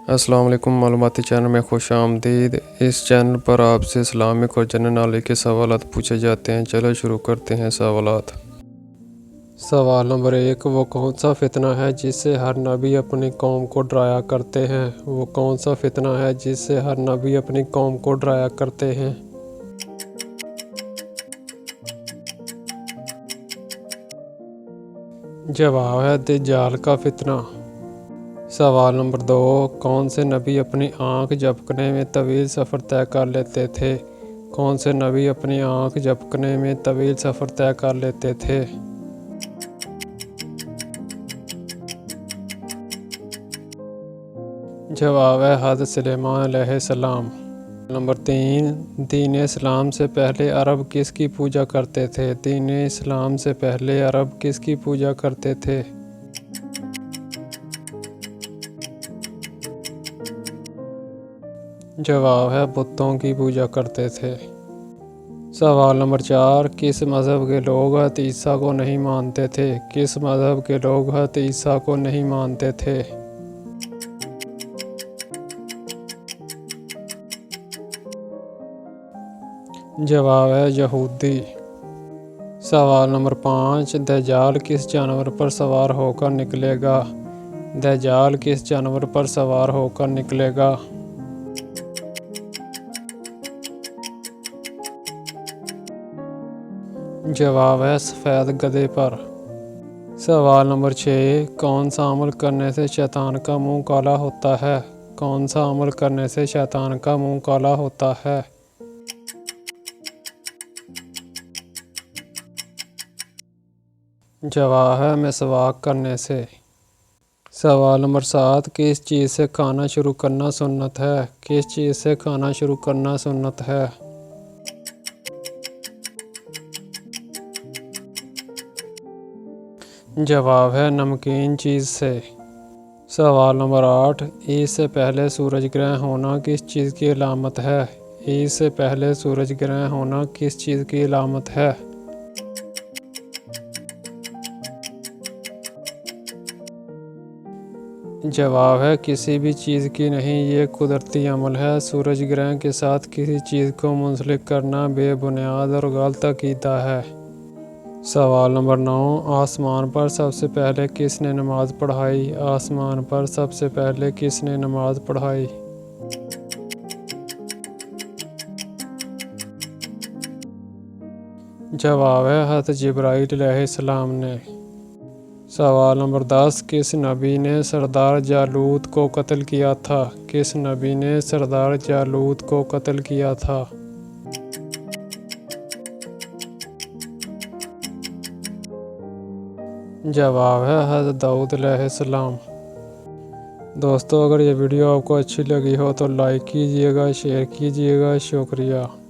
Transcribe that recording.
السلام علیکم، معلوماتی چینل میں خوش آمدید۔ اس چینل پر آپ سے اسلامک اور جنرل نالج کے سوالات پوچھے جاتے ہیں۔ چلو شروع کرتے ہیں سوالات۔ سوال نمبر 1، وہ کون سا فتنہ ہے جس سے ہر نبی اپنی قوم کو ڈرایا کرتے ہیں؟ وہ کون سا فتنہ ہے جس سے ہر نبی اپنی قوم کو ڈرایا کرتے ہیں؟ جواب ہے دجال کا فتنہ۔ سوال نمبر 2، کون سے نبی اپنی آنکھ جھپکنے میں طویل سفر طے کر لیتے تھے؟ کون سے نبی اپنی آنکھ جھپکنے میں طویل سفر طے کر لیتے تھے؟ جواب ہے حضرت سلیمان علیہ السلام۔ نمبر 3، دین اسلام سے پہلے عرب کس کی پوجا کرتے تھے؟ دین اسلام سے پہلے عرب کس کی پوجا کرتے تھے؟ جواب ہے بتوں کی پوجا کرتے تھے۔ سوال نمبر 4، کس مذہب کے لوگ حضرت عیسیٰ کو نہیں مانتے تھے؟ کس مذہب کے لوگ حضرت عیسیٰ کو نہیں مانتے تھے؟ جواب ہے یہودی۔ سوال نمبر 5، دجال کس جانور پر سوار ہو کر نکلے گا؟ دجال کس جانور پر سوار ہو کر نکلے گا؟ جواب ہے سفید گدھے پر۔ سوال نمبر 6، کون سا عمل کرنے سے شیطان کا منہ کالا ہوتا ہے؟ کون سا عمل کرنے سے شیطان کا منہ کالا ہوتا ہے؟ جواب ہے مسواک کرنے سے۔ سوال نمبر 7، کس چیز سے کھانا شروع کرنا سنت ہے؟ کس چیز سے کھانا شروع کرنا سنت ہے؟ جواب ہے نمکین چیز سے۔ سوال نمبر 8، عید سے پہلے سورج گرہن ہونا کس چیز کی علامت ہے؟ عید سے پہلے سورج گرہن ہونا کس چیز کی علامت ہے؟ جواب ہے کسی بھی چیز کی نہیں، یہ قدرتی عمل ہے۔ سورج گرہن کے ساتھ کسی چیز کو منسلک کرنا بے بنیاد اور غلط عقیدہ ہے۔ سوال نمبر 9، آسمان پر سب سے پہلے کس نے نماز پڑھائی؟ آسمان پر سب سے پہلے کس نے نماز پڑھائی؟ جواب ہے حضرت جبرائیل علیہ السلام نے۔ سوال نمبر 10، کس نبی نے سردار جالوت کو قتل کیا تھا؟ کس نبی نے سردار جالوت کو قتل کیا تھا؟ جواب ہے حضرت داؤد علیہ السلام۔ دوستو، اگر یہ ویڈیو آپ کو اچھی لگی ہو تو لائک کیجیے گا، شیئر کیجیے گا۔ شکریہ۔